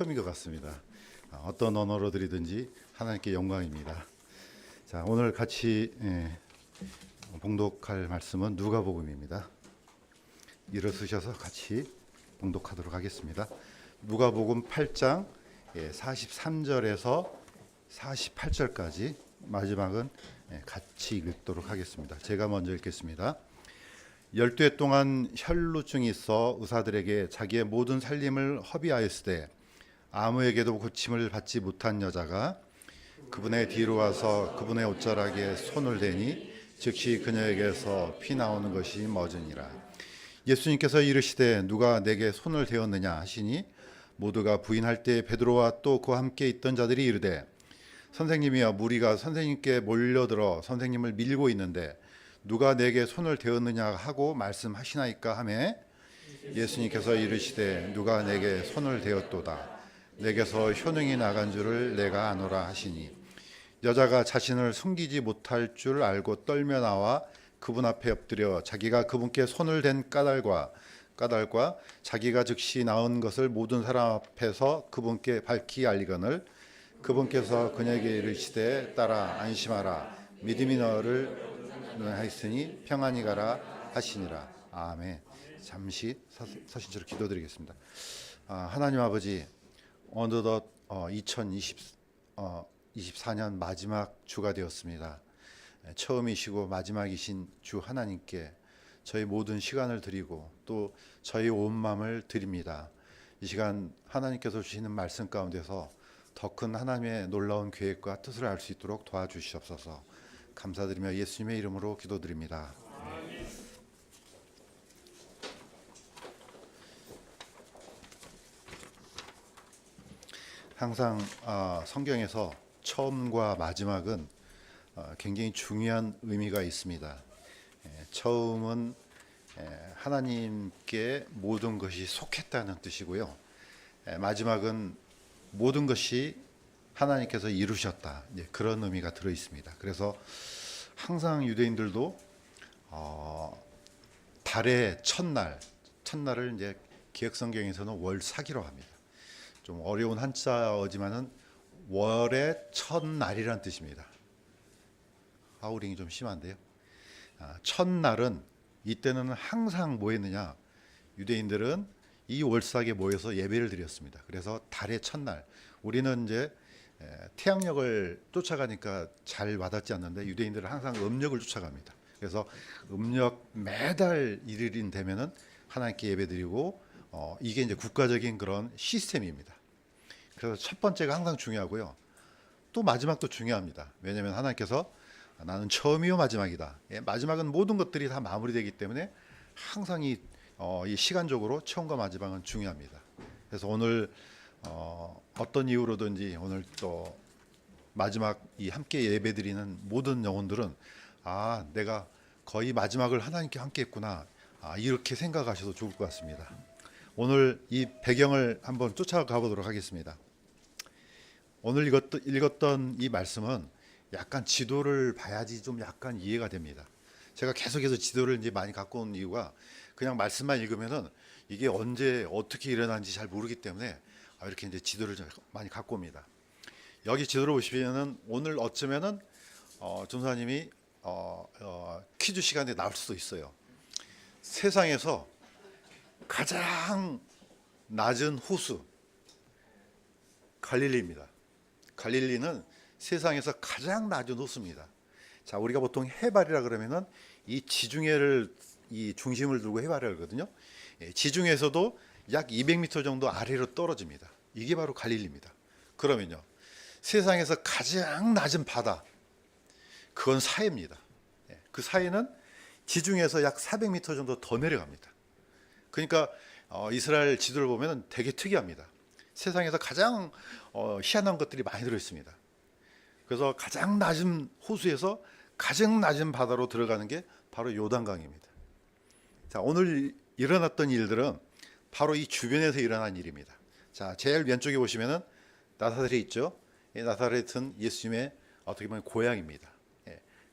처음인 것 같습니다. 어떤 언어로 드리든지 하나님께 영광입니다. 자, 오늘 같이 봉독할 말씀은 누가복음입니다. 일어서셔서 같이 봉독하도록 하겠습니다. 누가복음 8장 43절에서 48절까지 마지막은 같이 읽도록 하겠습니다. 제가 먼저 읽겠습니다. 12해 동안 혈루증이 있어 의사들에게 자기의 모든 살림을 허비하였으되 아무에게도 고침을 받지 못한 여자가 그분의 뒤로 와서 그분의 옷자락에 손을 대니 즉시 그녀에게서 피 나오는 것이 멎으니라. 예수님께서 이르시되 누가 내게 손을 대었느냐 하시니 모두가 부인할 때 베드로와 또 그와 함께 있던 자들이 이르되 선생님이여 무리가 선생님께 몰려들어 선생님을 밀고 있는데 누가 내게 손을 대었느냐 하고 말씀하시나이까 하매 예수님께서 이르시되 누가 내게 손을 대었도다 내게서 효능이 나간 줄을 내가 아노라 하시니 여자가 자신을 숨기지 못할 줄 알고 떨며 나와 그분 앞에 엎드려 자기가 그분께 손을 댄 까닭과 자기가 즉시 나은 것을 모든 사람 앞에서 그분께 밝히 알리거늘 그분께서 그녀에게 이르시되 딸아 안심하라 믿음이 너를 하였으니 평안히 가라 하시니라. 아멘. 잠시 서신처럼 기도드리겠습니다. 하나님 아버지, 어느덧 2024년 마지막 주가 되었습니다. 처음이시고 마지막이신 주 하나님께 저희 모든 시간을 드리고 또 저희 온 마음을 드립니다. 이 시간 하나님께서 주시는 말씀 가운데서 더 큰 하나님의 놀라운 계획과 뜻을 알 수 있도록 도와주시옵소서. 감사드리며 예수님의 이름으로 기도드립니다. 항상 성경에서 처음과 마지막은 굉장히 중요한 의미가 있습니다. 처음은 하나님께 모든 것이 속했다는 뜻이고요. 마지막은 모든 것이 하나님께서 이루셨다. 그런 의미가 들어 있습니다. 그래서 항상 유대인들도 달의 첫날을 이제 기획성경에서는 월삭이라고 합니다. 좀 어려운 한자어지만은 월의 첫날이라는 뜻입니다. 하우링이 좀 심한데요. 첫날은 이때는 항상 뭐 했느냐? 유대인들은 이 월삭에 모여서 예배를 드렸습니다. 그래서 달의 첫날. 우리는 이제 태양력을 쫓아가니까 잘 와닿지 않는데 유대인들은 항상 음력을 쫓아갑니다. 그래서 음력 매달 일일인 되면은 하나님께 예배드리고 이게 이제 국가적인 그런 시스템입니다. 그래서 첫 번째가 항상 중요하고요. 또 마지막도 중요합니다. 왜냐하면 하나님께서 나는 처음이요 마지막이다. 마지막은 모든 것들이 다 마무리되기 때문에 항상 이 시간적으로 처음과 마지막은 중요합니다. 그래서 오늘 어떤 이유로든지 오늘 또 마지막 이 함께 예배드리는 모든 영혼들은 내가 거의 마지막을 하나님께 함께 했구나. 이렇게 생각하셔도 좋을 것 같습니다. 오늘 이 배경을 한번 쫓아가 보도록 하겠습니다. 오늘 읽었던 이 말씀은 약간 지도를 봐야지 좀 약간 이해가 됩니다. 제가 계속해서 지도를 이제 많이 갖고 온 이유가 그냥 말씀만 읽으면은 이게 언제 어떻게 일어난지 잘 모르기 때문에 이렇게 이제 지도를 좀 많이 갖고 옵니다. 여기 지도를 보시면은 오늘 어쩌면은 전사님이 퀴즈 시간에 나올 수도 있어요. 세상에서 가장 낮은 호수 갈릴리입니다. 갈릴리는 세상에서 가장 낮은 호수입니다. 자, 우리가 보통 해발이라 그러면은 이 지중해를 이 중심을 두고 해발을 하거든요. 지중해에서도 약 200m 정도 아래로 떨어집니다. 이게 바로 갈릴리입니다. 그러면요, 세상에서 가장 낮은 바다, 그건 사해입니다. 그 사해는 지중해에서 약 400m 정도 더 내려갑니다. 그러니까 이스라엘 지도를 보면 되게 특이합니다. 세상에서 가장 희한한 것들이 많이 들어있습니다. 그래서 가장 낮은 호수에서 가장 낮은 바다로 들어가는 게 바로 요단강입니다. 자, 오늘 일어났던 일들은 바로 이 주변에서 일어난 일입니다. 자, 제일 왼쪽에 보시면은 나사렛이 있죠. 이 나사렛은 예수님의 어떻게 보면 고향입니다.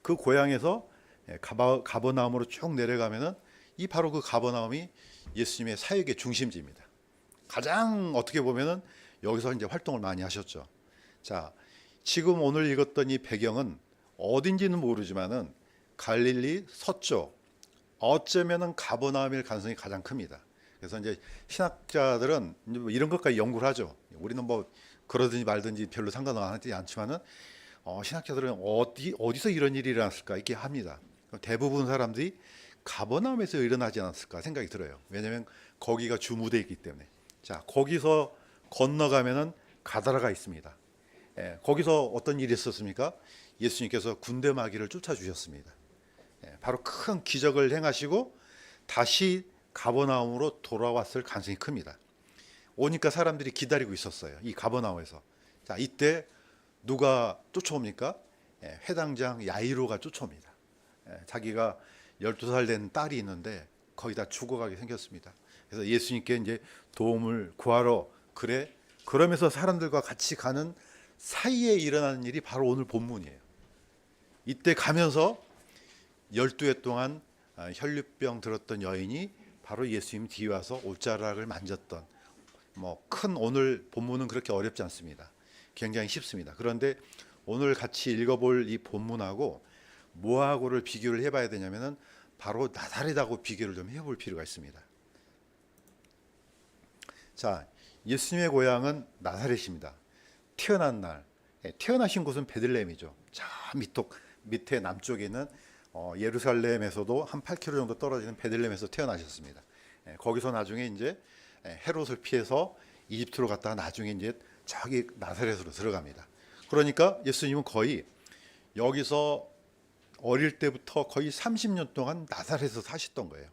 그 고향에서 가버나움으로 쭉 내려가면은 이 바로 그 가버나움이 예수님의 사역의 중심지입니다. 가장 어떻게 보면은 여기서 이제 활동을 많이 하셨죠. 자, 지금 오늘 읽었던 이 배경은 어딘지는 모르지만은 갈릴리 서쪽, 어쩌면은 가버나움일 가능성이 가장 큽니다. 그래서 이제 신학자들은 이제 뭐 이런 것까지 연구를 하죠. 우리는 뭐 그러든지 말든지 별로 상관하지 않지만은 신학자들은 어디서 이런 일이 일어났을까 이렇게 합니다. 대부분 사람들이 가버나움에서 일어나지 않았을까 생각이 들어요. 왜냐하면 거기가 주무대이기 때문에. 자, 거기서 건너가면은 가다라가 있습니다. 거기서 어떤 일이 있었습니까? 예수님께서 군대 마귀를 쫓아주셨습니다. 바로 큰 기적을 행하시고 다시 가버나움으로 돌아왔을 가능성이 큽니다. 오니까 사람들이 기다리고 있었어요. 이 가버나움에서. 자, 이때 누가 쫓아옵니까? 회당장 야이로가 쫓아옵니다. 자기가 12살 된 딸이 있는데 거의 다 죽어가게 생겼습니다. 그래서 예수님께 이제 도움을 구하러 그러면서 사람들과 같이 가는 사이에 일어나는 일이 바로 오늘 본문이에요. 이때 가면서 12해 동안 혈류병 들었던 여인이 바로 예수님 뒤에 와서 옷자락을 만졌던 큰 오늘 본문은 그렇게 어렵지 않습니다. 굉장히 쉽습니다. 그런데 오늘 같이 읽어볼 이 본문하고 뭐하고를 비교를 해봐야 되냐면은 바로 나사렛하고 비교를 좀 해볼 필요가 있습니다. 자, 예수님의 고향은 나사렛입니다. 태어난 날, 태어나신 곳은 베들레헴이죠. 저 밑에 남쪽에 있는 예루살렘에서도 한 8km 정도 떨어지는 베들레헴에서 태어나셨습니다. 거기서 나중에 이제 헤롯을 피해서 이집트로 갔다가 나중에 이제 저기 나사렛으로 들어갑니다. 그러니까 예수님은 거의 여기서 어릴 때부터 거의 30년 동안 나사렛에서 사셨던 거예요.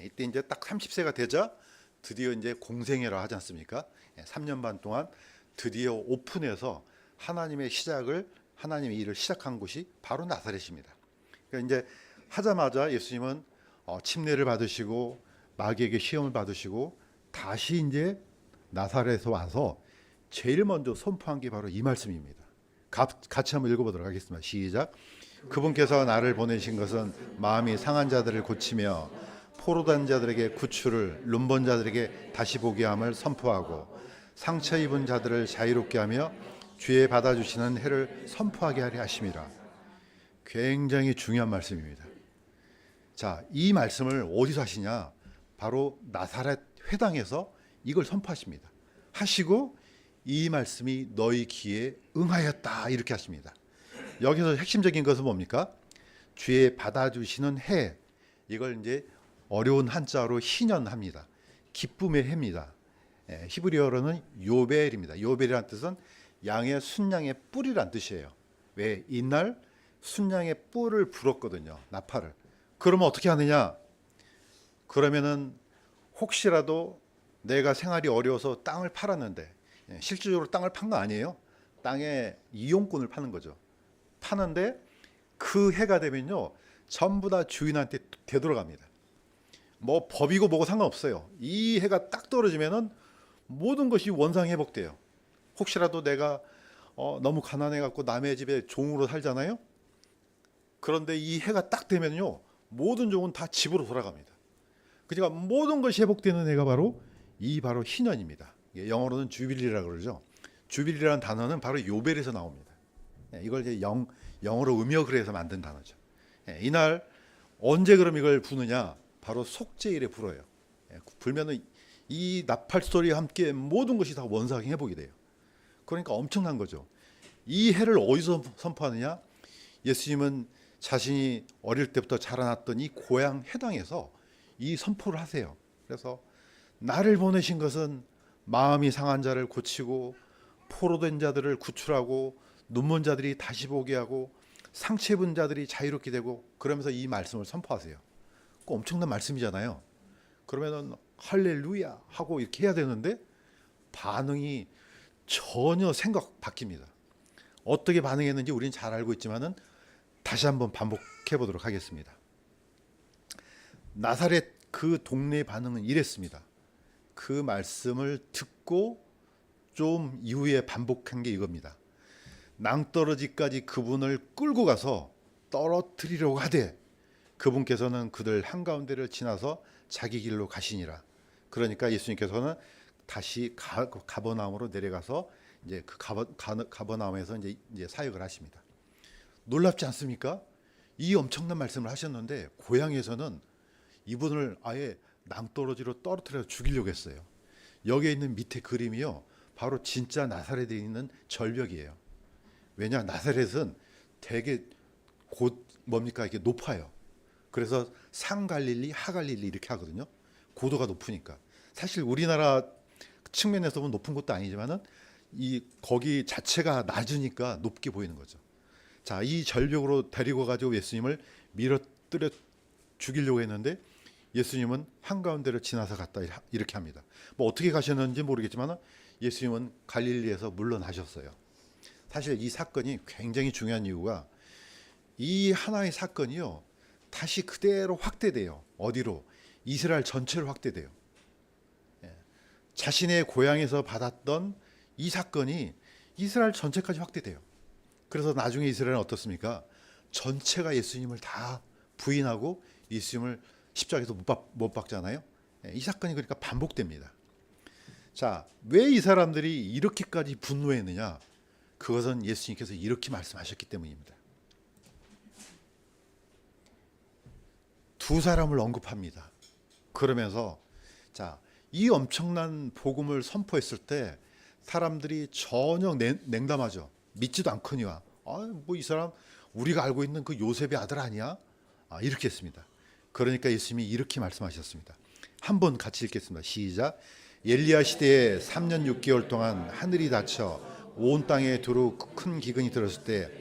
이때 이제 딱 30세가 되자 드디어 이제 공생애라 하지 않습니까? 3년 반 동안 드디어 오픈해서 하나님의 일을 시작한 곳이 바로 나사렛입니다. 그러니까 이제 하자마자 예수님은 침례를 받으시고 마귀에게 시험을 받으시고 다시 이제 나사렛에서 와서 제일 먼저 선포한 게 바로 이 말씀입니다. 같이 한번 읽어보도록 하겠습니다. 시작. 그분께서 나를 보내신 것은 마음이 상한 자들을 고치며 포로된 자들에게 구출을, 눈먼 자들에게 다시 보게 함을 선포하고 상처 입은 자들을 자유롭게 하며 주의 받아주시는 해를 선포하게 하려 하심이라. 굉장히 중요한 말씀입니다. 자, 이 말씀을 어디서 하시냐? 바로 나사렛 회당에서 이걸 선포하십니다. 하시고 이 말씀이 너희 귀에 응하였다 이렇게 하십니다. 여기서 핵심적인 것은 뭡니까? 주의 받아주시는 해, 이걸 이제 어려운 한자로 희년합니다. 기쁨의 해입니다. 히브리어로는 요벨입니다. 요벨이라는 뜻은 양의 순양의 뿔이란 뜻이에요. 왜? 이날 순양의 뿔을 불었거든요. 나팔을. 그러면 어떻게 하느냐? 그러면은 혹시라도 내가 생활이 어려워서 땅을 팔았는데, 실질적으로 땅을 판 거 아니에요. 땅에 이용권을 파는 거죠. 파는데 그 해가 되면요, 전부 다 주인한테 되돌아갑니다. 뭐 법이고 뭐고 상관없어요. 이 해가 딱 떨어지면은 모든 것이 원상회복돼요. 혹시라도 내가 너무 가난해 갖고 남의 집에 종으로 살잖아요. 그런데 이 해가 딱 되면요, 모든 종은 다 집으로 돌아갑니다. 그러니까 모든 것이 회복되는 해가 바로 희년입니다. 영어로는 주빌리라고 그러죠. 주빌리라는 단어는 바로 요벨에서 나옵니다. 이걸 이제 영어로 음역을 해서 만든 단어죠. 이날 언제 그럼 이걸 부느냐? 바로 속죄일에 불어요. 불면은 이 나팔 소리와 함께 모든 것이 다 원상 회복이 돼요. 그러니까 엄청난 거죠. 이 해를 어디서 선포하느냐? 예수님은 자신이 어릴 때부터 자라났던 이 고향 회당에서 이 선포를 하세요. 그래서 나를 보내신 것은 마음이 상한 자를 고치고 포로된 자들을 구출하고 눈먼 자들이 다시 보게 하고 상처 입은 자들이 자유롭게 되고, 그러면서 이 말씀을 선포하세요. 엄청난 말씀이잖아요. 그러면은 할렐루야 하고 이렇게 해야 되는데 반응이 전혀 생각 바뀝니다. 어떻게 반응했는지 우리는 잘 알고 있지만은 다시 한번 반복해 보도록 하겠습니다. 나사렛 그 동네의 반응은 이랬습니다. 그 말씀을 듣고 좀 이후에 반복한 게 이겁니다. 낭떠러지까지 그분을 끌고 가서 떨어뜨리려고 하되 그분께서는 그들 한가운데를 지나서 자기 길로 가시니라. 그러니까 예수님께서는 다시 가버나움으로 내려가서 이제 그 가버나움에서 이제 사역을 하십니다. 놀랍지 않습니까? 이 엄청난 말씀을 하셨는데 고향에서는 이분을 아예 낭떠러지로 떨어뜨려 죽이려고 했어요. 여기에 있는 밑에 그림이요, 바로 진짜 나사렛에 있는 절벽이에요. 왜냐, 나사렛은 되게 곧 뭡니까, 이게 높아요. 그래서 상갈릴리, 하갈릴리 이렇게 하거든요. 고도가 높으니까. 사실 우리나라 측면에서 보면 높은 것도 아니지만은 이 거기 자체가 낮으니까 높게 보이는 거죠. 자, 이 절벽으로 데리고 가지고 예수님을 밀어뜨려 죽이려고 했는데 예수님은 한가운데를 지나서 갔다 이렇게 합니다. 뭐 어떻게 가셨는지 모르겠지만 예수님은 갈릴리에서 물러나셨어요. 사실 이 사건이 굉장히 중요한 이유가 이 하나의 사건이요, 다시 그대로 확대돼요. 어디로? 이스라엘 전체로 확대돼요. 자신의 고향에서 받았던 이 사건이 이스라엘 전체까지 확대돼요. 그래서 나중에 이스라엘은 어떻습니까? 전체가 예수님을 다 부인하고 예수님을 십자가에서 못 박잖아요. 이 사건이 그러니까 반복됩니다. 자, 왜 이 사람들이 이렇게까지 분노했느냐? 그것은 예수님께서 이렇게 말씀하셨기 때문입니다. 두 사람을 언급합니다. 그러면서 자, 이 엄청난 복음을 선포했을 때 사람들이 전혀 냉담하죠. 믿지도 않거니와 뭐 이 사람 우리가 알고 있는 그 요셉의 아들 아니야? 이렇게 했습니다. 그러니까 예수님이 이렇게 말씀하셨습니다. 한번 같이 읽겠습니다. 시작. 엘리야 시대에 3년 6개월 동안 하늘이 닫혀 온 땅에 두루 큰 기근이 들었을 때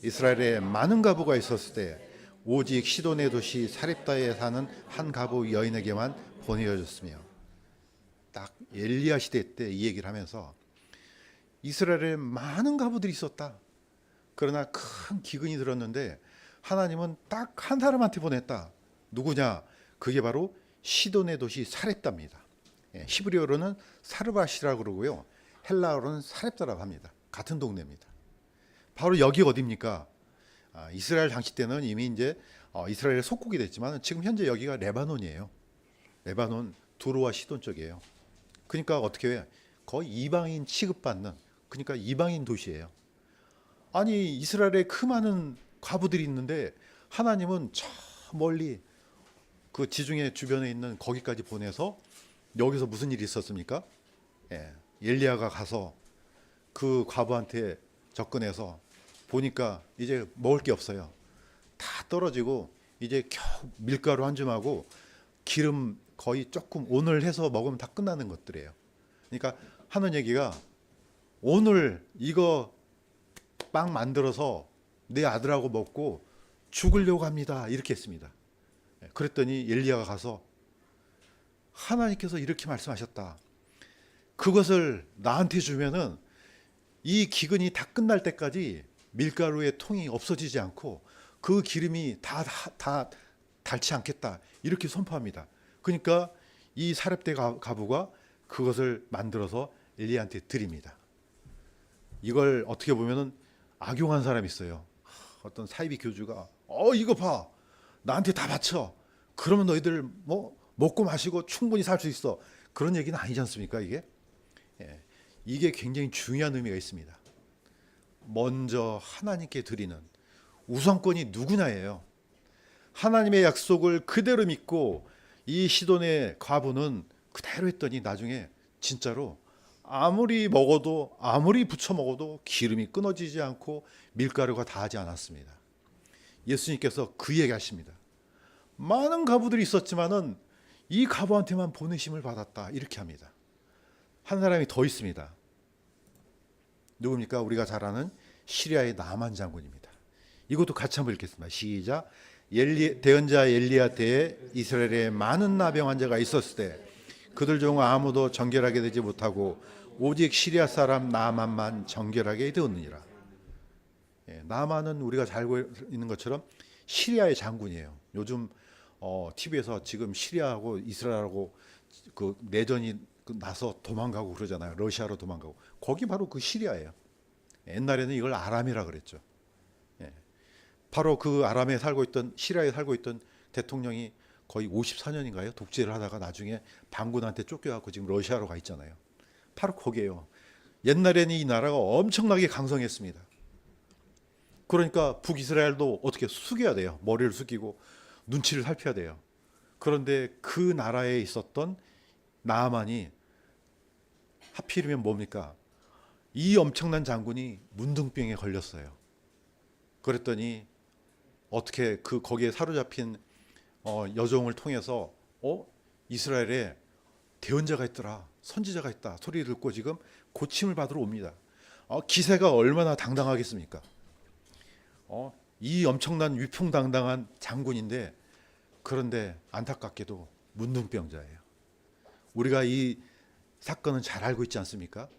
이스라엘에 많은 과부가 있었을 때 오직 시돈의 도시 사렙다에 사는 한 과부 여인에게만 보내어졌으며, 딱 엘리야 시대 때 이 얘기를 하면서 이스라엘에 많은 과부들이 있었다. 그러나 큰 기근이 들었는데 하나님은 딱 한 사람한테 보냈다. 누구냐? 그게 바로 시돈의 도시 사렙다입니다. 히브리어로는 사르바시라고 그러고요, 헬라어로는 사렙다라고 합니다. 같은 동네입니다. 바로 여기 어디입니까? 이스라엘 당시 때는 이미 이제 이스라엘의 속국이 됐지만 지금 현재 여기가 레바논이에요. 레바논 두로와 시돈 쪽이에요. 그러니까 어떻게 해? 거의 이방인 취급받는, 그러니까 이방인 도시예요. 아니, 이스라엘에 그 많은 과부들이 있는데 하나님은 저 멀리 그 지중해 주변에 있는 거기까지 보내서 여기서 무슨 일이 있었습니까? 엘리야가 가서 그 과부한테 접근해서 보니까 이제 먹을 게 없어요. 다 떨어지고 이제 겨우 밀가루 한 줌하고 기름 거의 조금 오늘 해서 먹으면 다 끝나는 것들이에요. 그러니까 하는 얘기가 오늘 이거 빵 만들어서 내 아들하고 먹고 죽으려고 합니다. 이렇게 했습니다. 그랬더니 엘리야가 가서 하나님께서 이렇게 말씀하셨다. 그것을 나한테 주면은 이 기근이 다 끝날 때까지 밀가루의 통이 없어지지 않고 그 기름이 다 닳지 않겠다. 이렇게 선포합니다. 그러니까 이 사렙대 가부가 그것을 만들어서 엘리야한테 드립니다. 이걸 어떻게 보면은 악용한 사람이 있어요. 어떤 사이비 교주가 이거 봐, 나한테 다 바쳐. 그러면 너희들 뭐 먹고 마시고 충분히 살 수 있어. 그런 얘기는 아니지 않습니까? 이게 굉장히 중요한 의미가 있습니다. 먼저 하나님께 드리는 우선권이 누구냐예요. 하나님의 약속을 그대로 믿고 이 시돈의 과부는 그대로 했더니 나중에 진짜로 아무리 먹어도 아무리 부쳐 먹어도 기름이 끊어지지 않고 밀가루가 다하지 않았습니다. 예수님께서 그 얘기하십니다. 많은 과부들이 있었지만은 이 과부한테만 보내심을 받았다. 이렇게 합니다. 한 사람이 더 있습니다. 누굽니까? 우리가 잘 아는 시리아의 나만 장군입니다. 이것도 같이 한번 읽겠습니다. 시작. 대언자 엘리야 때에 이스라엘에 많은 나병 환자가 있었을 때 그들 중 아무도 정결하게 되지 못하고 오직 시리아 사람 나만만 정결하게 되었느니라. 나만은 우리가 잘 알고 있는 것처럼 시리아의 장군이에요. 요즘 TV에서 지금 시리아하고 이스라엘하고 그 내전이 나서 도망가고 그러잖아요. 러시아로 도망가고. 거기 바로 그 시리아예요. 옛날에는 이걸 아람이라 그랬죠. 바로 그 아람에 살고 있던, 시리아에 살고 있던 대통령이 거의 54년인가요? 독재를 하다가 나중에 반군한테 쫓겨갖고 지금 러시아로 가 있잖아요. 바로 거기에요. 옛날에는 이 나라가 엄청나게 강성했습니다. 그러니까 북이스라엘도 어떻게 숙여야 돼요. 머리를 숙이고 눈치를 살펴야 돼요. 그런데 그 나라에 있었던 나아만이 하필이면 뭡니까? 이 엄청난 장군이 문둥병에 걸렸어요. 그랬더니 어떻게 그 거기에 사로잡힌 여종을 통해서 이스라엘에 대언자가 있더라, 선지자가 있다 소리를 듣고 지금 고침을 받으러 옵니다. 기세가 얼마나 당당하겠습니까? 이 엄청난 위풍당당한 장군인데, 그런데 안타깝게도 문둥병자예요. 우리가 이 사건은 잘 알고 있지 않습니까?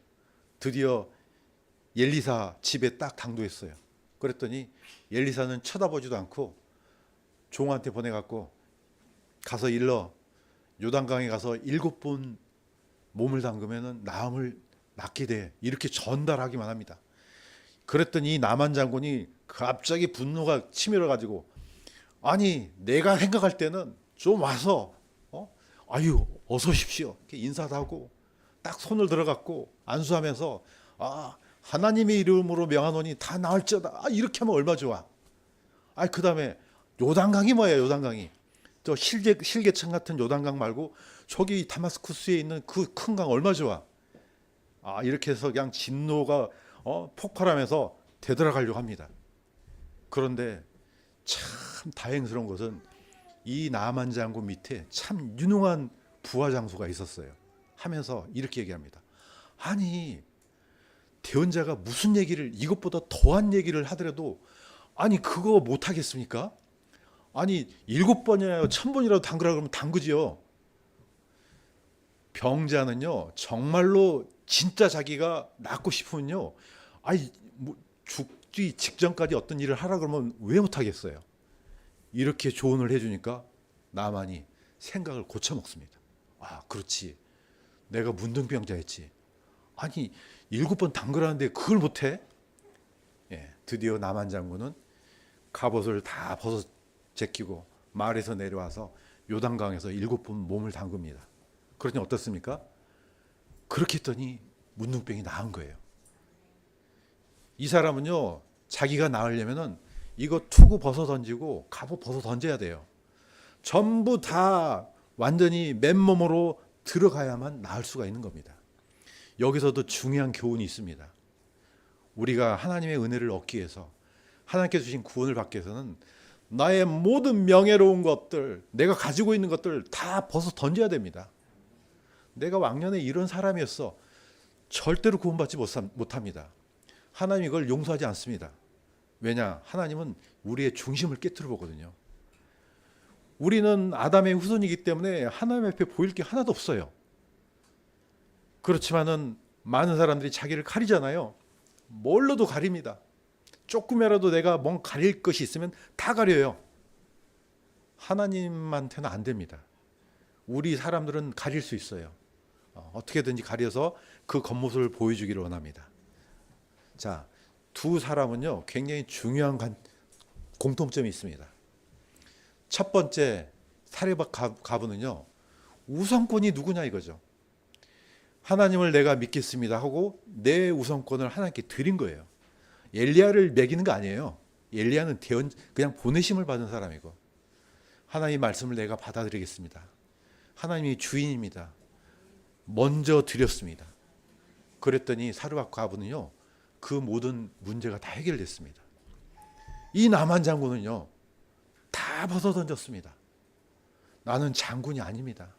드디어 엘리사 집에 딱 당도했어요. 그랬더니 엘리사는 쳐다보지도 않고 종한테 보내갖고 가서 일러 요단강에 가서 7번 몸을 담그면은 나음을 낫게 돼, 이렇게 전달하기만 합니다. 그랬더니 이 나만 장군이 갑자기 분노가 치밀어 가지고, 아니 내가 생각할 때는 좀 와서 아유 어서 오십시오 이렇게 인사도 하고 딱 손을 들어갖고 안수하면서 하나님의 이름으로 명하노니 다 나을지어다, 이렇게 하면 얼마 좋아. 그 다음에 요단강이 뭐예요? 요단강이 저 실개천 같은 요단강 말고 저기 다마스쿠스에 있는 그 큰 강 얼마 좋아. 이렇게 해서 그냥 진노가 폭발하면서 되돌아가려고 합니다. 그런데 참 다행스러운 것은 이 나만 장군 밑에 참 유능한 부하 장수가 있었어요. 하면서 이렇게 얘기합니다. 아니 대언자가 무슨 얘기를, 이것보다 더한 얘기를 하더라도 아니 그거 못 하겠습니까? 아니 7번이나 1000번이라도 담그라 그러면 담그지요. 병자는요 정말로 진짜 자기가 낫고 싶으면요, 뭐 죽기 직전까지 어떤 일을 하라 그러면 왜 못하겠어요. 이렇게 조언을 해주니까 나만이 생각을 고쳐먹습니다. 그렇지, 내가 문둥병자였지. 아니 7번 담그라는데 그걸 못해? 드디어 나만 장군은 갑옷을 다 벗어 제끼고 말에서 내려와서 요단강에서 7번 몸을 담급니다. 그러니 어떻습니까? 그렇게 했더니 문둥병이 나은 거예요. 이 사람은요 자기가 나으려면은 이거 투구 벗어 던지고 갑옷 벗어 던져야 돼요. 전부 다 완전히 맨몸으로 들어가야만 나을 수가 있는 겁니다. 여기서도 중요한 교훈이 있습니다. 우리가 하나님의 은혜를 얻기 위해서, 하나님께서 주신 구원을 받기 위해서는 나의 모든 명예로운 것들, 내가 가지고 있는 것들 다 벗어 던져야 됩니다. 내가 왕년에 이런 사람이었어, 절대로 구원받지 못합니다. 하나님이 이걸 용서하지 않습니다. 왜냐? 하나님은 우리의 중심을 깨트려 보거든요. 우리는 아담의 후손이기 때문에 하나님 앞에 보일 게 하나도 없어요. 그렇지만은 많은 사람들이 자기를 가리잖아요. 뭘로도 가립니다. 조금이라도 내가 뭔 가릴 것이 있으면 다 가려요. 하나님한테는 안 됩니다. 우리 사람들은 가릴 수 있어요. 어떻게든지 가려서 그 겉모습을 보여주기를 원합니다. 자, 두 사람은요 굉장히 중요한 공통점이 있습니다. 첫 번째 사레밧 가부는요 우선권이 누구냐 이거죠. 하나님을 내가 믿겠습니다 하고 내 우선권을 하나님께 드린 거예요. 엘리야를 매기는 거 아니에요. 엘리야는 그냥 보내심을 받은 사람이고, 하나님의 말씀을 내가 받아들이겠습니다. 하나님이 주인입니다. 먼저 드렸습니다. 그랬더니 사르밧 과부는요 그 모든 문제가 다 해결됐습니다. 이 나만 장군은요 다 벗어 던졌습니다. 나는 장군이 아닙니다.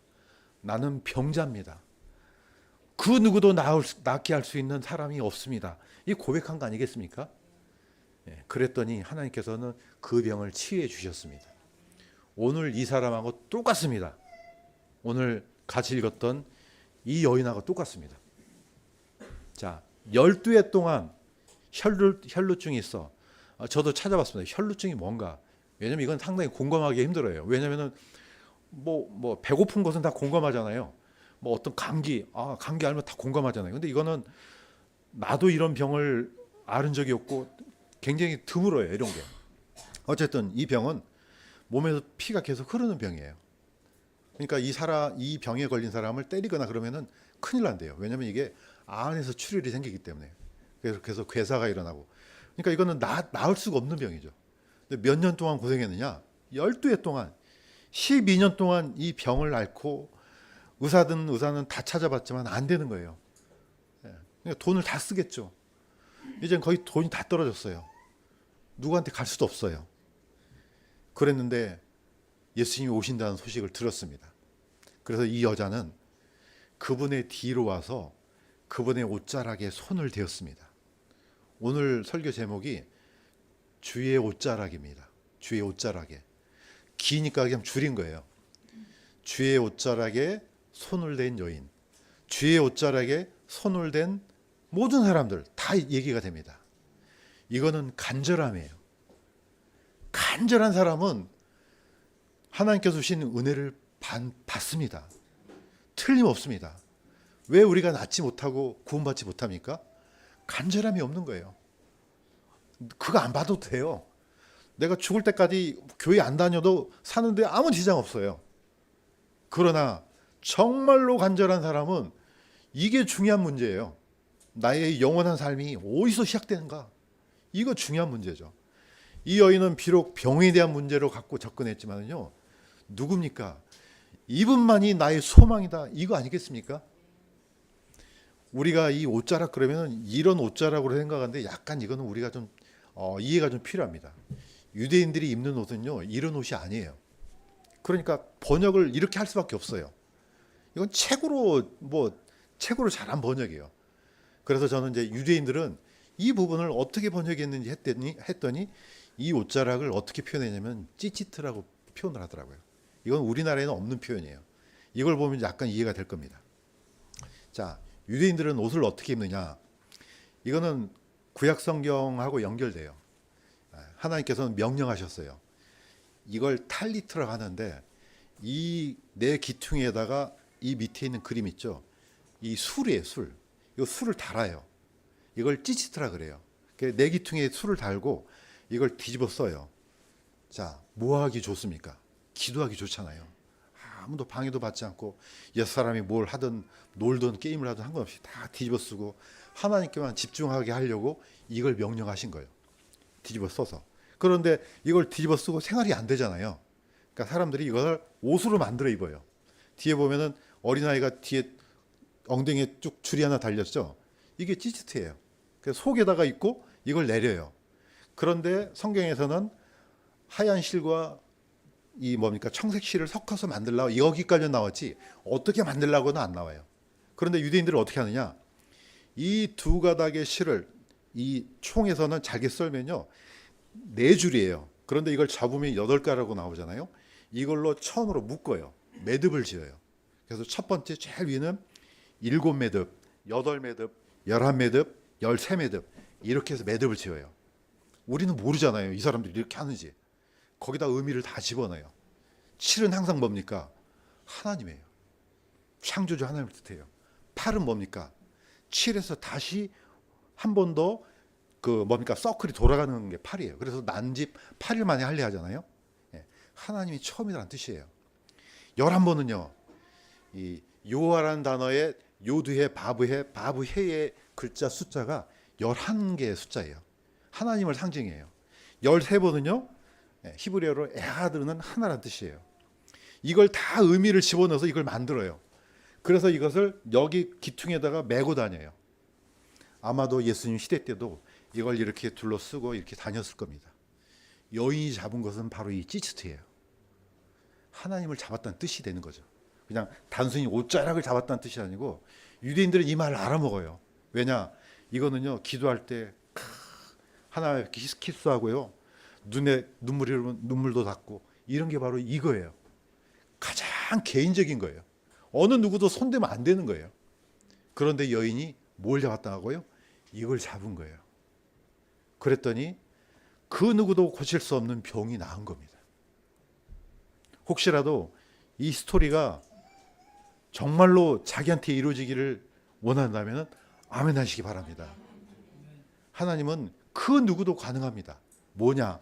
나는 병자입니다. 그 누구도 낫게 할 수 있는 사람이 없습니다. 이 고백한 거 아니겠습니까? 그랬더니 하나님께서는 그 병을 치유해 주셨습니다. 오늘 이 사람하고 똑같습니다. 오늘 같이 읽었던 이 여인하고 똑같습니다. 자, 12해 동안 혈루증이 있어. 저도 찾아봤습니다. 혈루증이 뭔가. 왜냐면 이건 상당히 공감하기 힘들어요. 왜냐면은 뭐 배고픈 것은 다 공감하잖아요. 뭐 어떤 감기 알면 다 공감하잖아요. 근데 이거는 나도 이런 병을 앓은 적이 없고 굉장히 드물어요, 이런 게. 어쨌든 이 병은 몸에서 피가 계속 흐르는 병이에요. 그러니까 이 병에 걸린 사람을 때리거나 그러면은 큰일 난대요. 왜냐하면 이게 안에서 출혈이 생기기 때문에. 그래서 괴사가 일어나고. 그러니까 이거는 나을 수가 없는 병이죠. 근데 몇 년 동안 고생했느냐? 12해 동안, 12년 동안 이 병을 앓고 의사는 다 찾아봤지만 안 되는 거예요. 예. 그러니까 돈을 다 쓰겠죠. 이젠 거의 돈이 다 떨어졌어요. 누구한테 갈 수도 없어요. 그랬는데 예수님이 오신다는 소식을 들었습니다. 그래서 이 여자는 그분의 뒤로 와서 그분의 옷자락에 손을 대었습니다. 오늘 설교 제목이 주의 옷자락입니다. 주의 옷자락에. 기니까 그냥 줄인 거예요. 주의 옷자락에 손을 댄 여인, 주의 옷자락에 손을 댄 모든 사람들 다 얘기가 됩니다. 이거는 간절함이에요. 간절한 사람은 하나님께서 주신 은혜를 받습니다. 틀림없습니다. 왜 우리가 낫지 못하고 구원받지 못합니까? 간절함이 없는 거예요. 그거 안 봐도 돼요. 내가 죽을 때까지 교회 안 다녀도 사는데 아무 지장 없어요. 그러나 정말로 간절한 사람은 이게 중요한 문제예요. 나의 영원한 삶이 어디서 시작되는가? 이거 중요한 문제죠. 이 여인은 비록 병에 대한 문제로 갖고 접근했지만요. 누굽니까? 이분만이 나의 소망이다. 이거 아니겠습니까? 우리가 이 옷자락 그러면 이런 옷자락으로 생각하는데 약간 이거는 우리가 좀 이해가 좀 필요합니다. 유대인들이 입는 옷은요. 이런 옷이 아니에요. 그러니까 번역을 이렇게 할 수밖에 없어요. 이건 책으로 잘한 번역이에요. 그래서 저는 이제 유대인들은 이 부분을 어떻게 번역했는지 했더니 이 옷자락을 어떻게 표현했냐면 찌찌트라고 표현을 하더라고요. 이건 우리나라에는 없는 표현이에요. 이걸 보면 약간 이해가 될 겁니다. 자, 유대인들은 옷을 어떻게 입느냐? 이거는 구약 성경하고 연결돼요. 하나님께서는 명령하셨어요. 이걸 탈리트라고 하는데 이 내 기퉁에다가 이 밑에 있는 그림 있죠. 이 술이에요, 술. 이 술을 달아요. 이걸 찌찌트라 그래요. 내 기퉁에 술을 달고 이걸 뒤집어 써요. 자, 뭐 하기 좋습니까? 기도하기 좋잖아요. 아무도 방해도 받지 않고 옛사람이 뭘 하든 놀든 게임을 하든 상관없이 다 뒤집어 쓰고 하나님께만 집중하게 하려고 이걸 명령하신 거예요. 뒤집어 써서. 그런데 이걸 뒤집어 쓰고 생활이 안 되잖아요. 그러니까 사람들이 이걸 옷으로 만들어 입어요. 뒤에 보면은 어린아이가 뒤에 엉덩이에 쭉 줄이 하나 달렸죠. 이게 찌찌트예요. 그래서 속에다가 입고 이걸 내려요. 그런데 성경에서는 하얀 실과 이 뭡니까 청색 실을 섞어서 만들라고 여기까지 나왔지 어떻게 만들라고는 안 나와요. 그런데 유대인들은 어떻게 하느냐? 이 두 가닥의 실을 이 총에서는 잘게 썰면요 4줄이에요. 그런데 이걸 잡으면 8가락으로 나오잖아요. 이걸로 천으로 묶어요. 매듭을 지어요. 그래서 첫 번째 제일 위는 7매듭, 8매듭, 11매듭, 13매듭 이렇게 해서 매듭을 지어요. 우리는 모르잖아요. 이 사람들이 이렇게 하는지. 거기다 의미를 다 집어넣어요. 칠은 항상 뭡니까? 하나님이에요. 창조주 하나님을 뜻해요. 팔은 뭡니까? 칠에서 다시 한 번 더 그 뭡니까? 서클이 돌아가는 게 팔이에요. 그래서 난집 8일 만에 할례 하잖아요. 예. 하나님이 처음이라는 뜻이에요. 11번은요. 이 요하라는 단어의 요드해 바브해의 글자 숫자가 11개의 숫자예요. 하나님을 상징해요. 13번은요. 히브리어로 에하드는 하나라는 뜻이에요. 이걸 다 의미를 집어넣어서 이걸 만들어요. 그래서 이것을 여기 기퉁에다가 메고 다녀요. 아마도 예수님 시대 때도 이걸 이렇게 둘러쓰고 이렇게 다녔을 겁니다. 여인이 잡은 것은 바로 이 찌츠트예요. 하나님을 잡았다는 뜻이 되는 거죠. 그냥 단순히 옷자락을 잡았다는 뜻이 아니고 유대인들은 이 말을 알아먹어요. 왜냐? 이거는요 기도할 때 하나님께 키스하고요 눈에 눈물도 닦고 이런 게 바로 이거예요. 가장 개인적인 거예요. 어느 누구도 손대면 안 되는 거예요. 그런데 여인이 뭘 잡았다고요? 이걸 잡은 거예요. 그랬더니 그 누구도 고칠 수 없는 병이 나은 겁니다. 혹시라도 이 스토리가 정말로 자기한테 이루어지기를 원한다면 아멘 하시기 바랍니다. 하나님은 그 누구도 가능합니다. 뭐냐?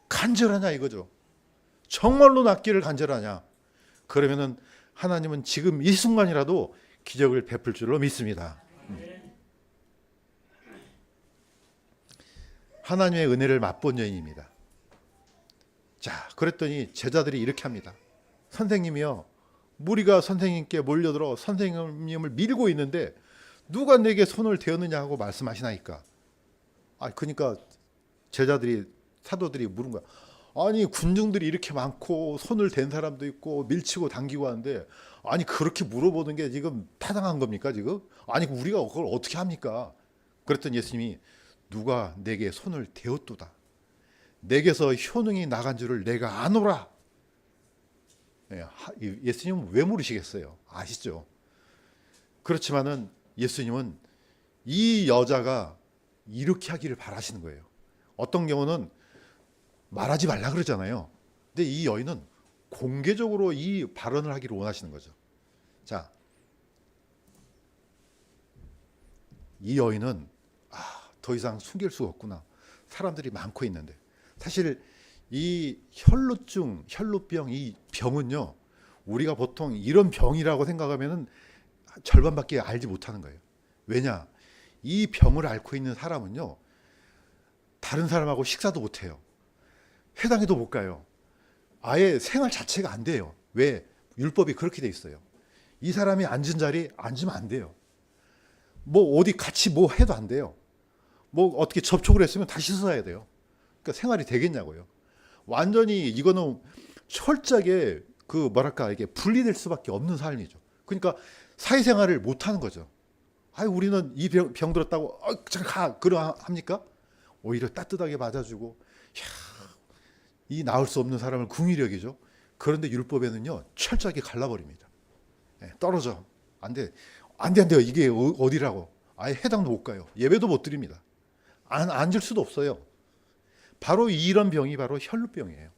간절하냐 이거죠. 정말로 낫기를 간절하냐? 그러면은 하나님은 지금 이 순간이라도 기적을 베풀 줄로 믿습니다. 하나님의 은혜를 맛본 여인입니다. 자, 그랬더니 제자들이 이렇게 합니다. 선생님이요, 무리가 선생님께 몰려들어 선생님을 밀고 있는데 누가 내게 손을 대었느냐 하고 말씀하시나이까. 그러니까 제자들이, 사도들이 물은 거야. 아니, 군중들이 이렇게 많고 손을 댄 사람도 있고 밀치고 당기고 하는데, 아니 그렇게 물어보는 게 지금 타당한 겁니까 지금? 아니 우리가 그걸 어떻게 합니까? 그랬더니 예수님이, 누가 내게 손을 대었도다. 내게서 효능이 나간 줄을 내가 아노라. 예수님은 왜 물으시겠어요? 아시죠? 그렇지만은 예수님은 이 여자가 이렇게 하기를 바라시는 거예요. 어떤 경우는 말하지 말라 그러잖아요. 근데 이 여인은 공개적으로 이 발언을 하기를 원하시는 거죠. 자, 이 여인은 더 이상 숨길 수가 없구나. 사람들이 많고 있는데. 사실 이 혈루증, 혈루병, 이 병은요, 우리가 보통 이런 병이라고 생각하면은 절반밖에 알지 못하는 거예요. 왜냐? 이 병을 앓고 있는 사람은요, 다른 사람하고 식사도 못 해요. 회당에도 못 가요. 아예 생활 자체가 안 돼요. 왜? 율법이 그렇게 돼 있어요. 이 사람이 앉은 자리 앉으면 안 돼요. 뭐 어디 같이 뭐 해도 안 돼요. 뭐 어떻게 접촉을 했으면 다시 씻어야 돼요. 그러니까 생활이 되겠냐고요. 완전히 이거는 철저하게 이게 분리될 수밖에 없는 삶이죠. 그러니까 사회생활을 못 하는 거죠. 우리는 이 병 들었다고 잠깐 그러 합니까? 오히려 따뜻하게 맞아주고, 이 나을 수 없는 사람을 궁일이 여기죠. 그런데 율법에는요, 철저하게 갈라버립니다. 떨어져. 안 돼. 안 돼요. 이게 어디라고. 아예 해당도 못 가요. 예배도 못 드립니다. 앉을 수도 없어요. 바로 이런 병이 바로 혈루병이에요.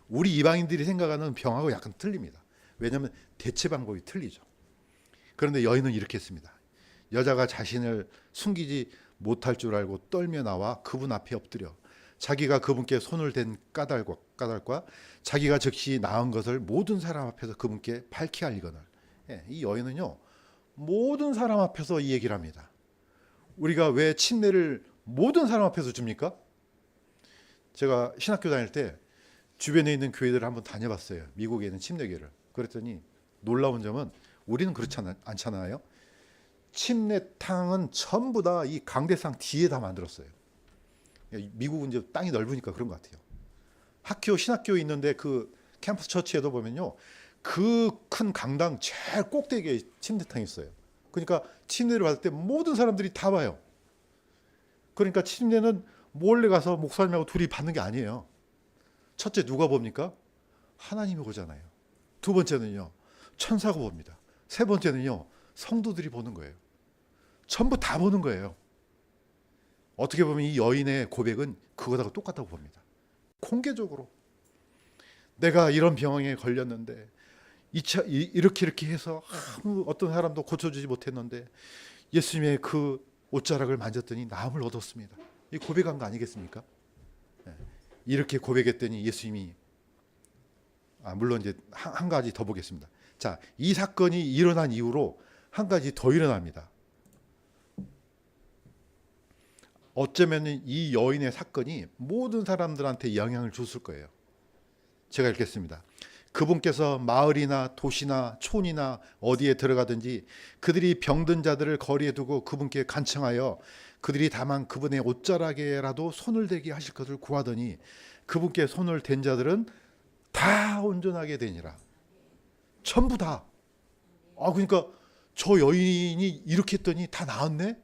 우리 이방인들이 생각하는 병하고 약간 틀립니다. 왜냐하면 대체 방법이 틀리죠. 그런데 여인은 이렇게 했습니다. 여자가 자신을 숨기지 못할 줄 알고 떨며 나와 그분 앞에 엎드려 자기가 그분께 손을 댄 까닭과 자기가 즉시 나은 것을 모든 사람 앞에서 그분께 밝히 알리거늘. 이 여인은요, 모든 사람 앞에서 이 얘기를 합니다. 우리가 왜 침례를 모든 사람 앞에서 줍니까? 제가 신학교 다닐 때 주변에 있는 교회들을 한번 다녀봤어요. 미국에 있는 침례교회를. 그랬더니 놀라운 점은 우리는 그렇지 않잖아요. 침례탕은 전부 다 이 강대상 뒤에 다 만들었어요. 미국은 이제 땅이 넓으니까 그런 것 같아요. 신학교 있는데 그 캠퍼스 처치에도 보면요, 그 큰 강당 제일 꼭대기에 침례탕이 있어요. 그러니까 침례를 받을 때 모든 사람들이 다 봐요. 그러니까 침례는 몰래 가서 목사님하고 둘이 받는 게 아니에요. 첫째 누가 봅니까? 하나님이 보잖아요. 두 번째는요, 천사가 봅니다. 세 번째는요, 성도들이 보는 거예요. 전부 다 보는 거예요. 어떻게 보면 이 여인의 고백은 그거하고 똑같다고 봅니다. 공개적으로 내가 이런 병에 걸렸는데 이렇게 해서 어떤 사람도 고쳐주지 못했는데 예수님의 그 옷자락을 만졌더니 나음을 얻었습니다. 이 고백한 거 아니겠습니까? 이렇게 고백했더니 예수님이 물론 이제 한 가지 더 보겠습니다. 자, 이 사건이 일어난 이후로 한 가지 더 일어납니다. 어쩌면 이 여인의 사건이 모든 사람들한테 영향을 줬을 거예요. 제가 읽겠습니다. 그분께서 마을이나 도시나 촌이나 어디에 들어가든지 그들이 병든 자들을 거리에 두고 그분께 간청하여 그들이 다만 그분의 옷자락에라도 손을 대게 하실 것을 구하더니 그분께 손을 댄 자들은 다 온전하게 되니라. 전부 다. 그러니까 저 여인이 이렇게 했더니 다 나았네.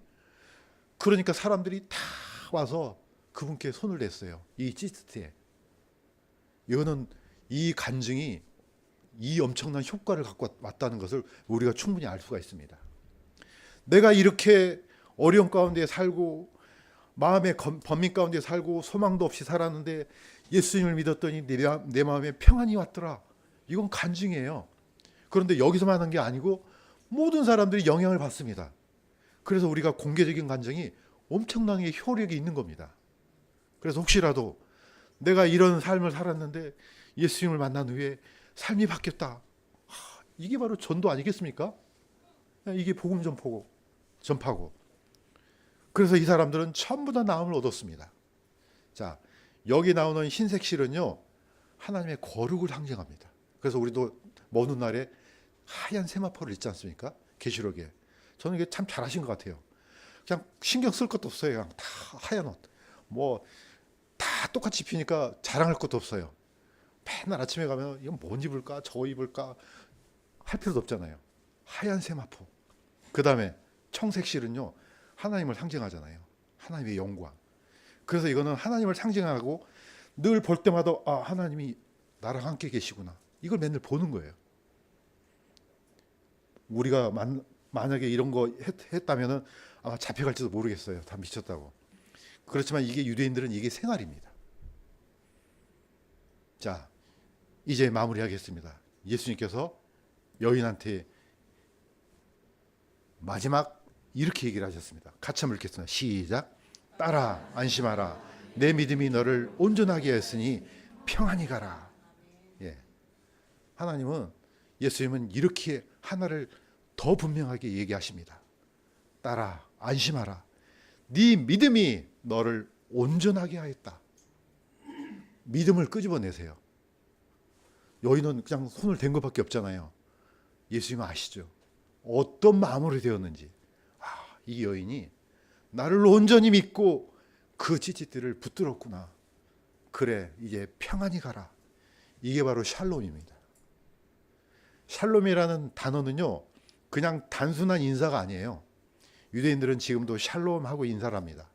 그러니까 사람들이 다 와서 그분께 손을 댔어요. 이 시스트에. 이거는 이 간증이 이 엄청난 효과를 갖고 왔다는 것을 우리가 충분히 알 수가 있습니다. 내가 이렇게 어려움 가운데 살고 마음의 번민 가운데 살고 소망도 없이 살았는데 예수님을 믿었더니 내 마음에 평안이 왔더라. 이건 간증이에요. 그런데 여기서만 한 게 아니고 모든 사람들이 영향을 받습니다. 그래서 우리가 공개적인 간증이 엄청나게 효력이 있는 겁니다. 그래서 혹시라도 내가 이런 삶을 살았는데 예수님을 만난 후에 삶이 바뀌었다. 이게 바로 전도 아니겠습니까? 이게 복음 전파고. 그래서 이 사람들은 전부 다 나음을 얻었습니다. 자, 여기 나오는 흰색 실은요, 하나님의 거룩을 상징합니다. 그래서 우리도 먼 훗날에 하얀 세마포를 읽지 않습니까? 계시록에. 저는 이게 참 잘하신 것 같아요. 그냥 신경 쓸 것도 없어요. 그냥 다 하얀 옷. 뭐 다 똑같이 입히니까 자랑할 것도 없어요. 맨날 아침에 가면 이건 뭔 입을까? 저 입을까? 할 필요도 없잖아요. 하얀 세마포. 그 다음에 청색 실은요, 하나님을 상징하잖아요. 하나님의 영광. 그래서 이거는 하나님을 상징하고 늘 볼 때마다 하나님이 나랑 함께 계시구나. 이걸 맨날 보는 거예요. 우리가 만약에 이런 거 했다면은 아마 잡혀갈지도 모르겠어요. 다 미쳤다고. 그렇지만 이게 유대인들은 이게 생활입니다. 자, 이제 마무리하겠습니다. 예수님께서 여인한테 마지막 이렇게 얘기를 하셨습니다. 같이 한번 읽겠습니다. 시작. 따라 안심하라. 내 믿음이 너를 온전하게 했으니 평안히 가라. 예. 하나님은, 예수님은 이렇게 하나를 더 분명하게 얘기하십니다. 따라 안심하라. 네 믿음이 너를 온전하게 하였다. 믿음을 끄집어내세요. 여인은 그냥 손을 댄 것밖에 없잖아요. 예수님은 아시죠? 어떤 마음으로 되었는지. 이 여인이 나를 온전히 믿고 그 찌찌띠를 붙들었구나. 그래, 이제 평안히 가라. 이게 바로 샬롬입니다. 샬롬이라는 단어는요, 그냥 단순한 인사가 아니에요. 유대인들은 지금도 샬롬하고 인사를 합니다.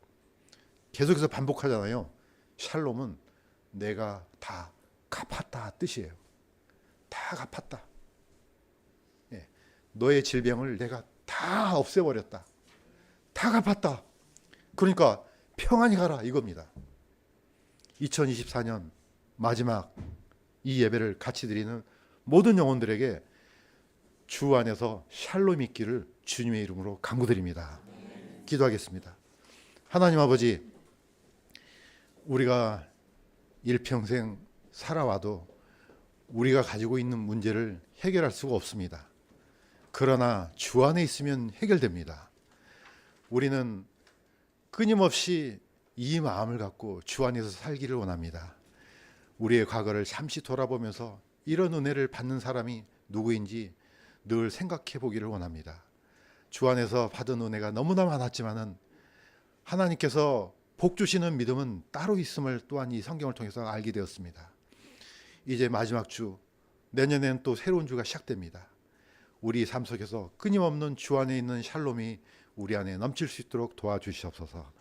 계속해서 반복하잖아요. 샬롬은 내가 다 갚았다 뜻이에요. 다 갚았다. 예. 너의 질병을 내가 다 없애버렸다. 다 갚았다. 그러니까 평안히 가라 이겁니다. 2024년 마지막 이 예배를 같이 드리는 모든 영혼들에게 주 안에서 샬롬이 있기를 주님의 이름으로 간구드립니다. 기도하겠습니다. 하나님 아버지, 우리가 일평생 살아와도 우리가 가지고 있는 문제를 해결할 수가 없습니다. 그러나 주 안에 있으면 해결됩니다. 우리는 끊임없이 이 마음을 갖고 주 안에서 살기를 원합니다. 우리의 과거를 잠시 돌아보면서 이런 은혜를 받는 사람이 누구인지 늘 생각해 보기를 원합니다. 주 안에서 받은 은혜가 너무나 많았지만은 하나님께서 복 주시는 믿음은 따로 있음을 또한 이 성경을 통해서 알게 되었습니다. 이제 마지막 주, 내년에는 또 새로운 주가 시작됩니다. 우리 삶 속에서 끊임없는 주 안에 있는 샬롬이 우리 안에 넘칠 수 있도록 도와주시옵소서.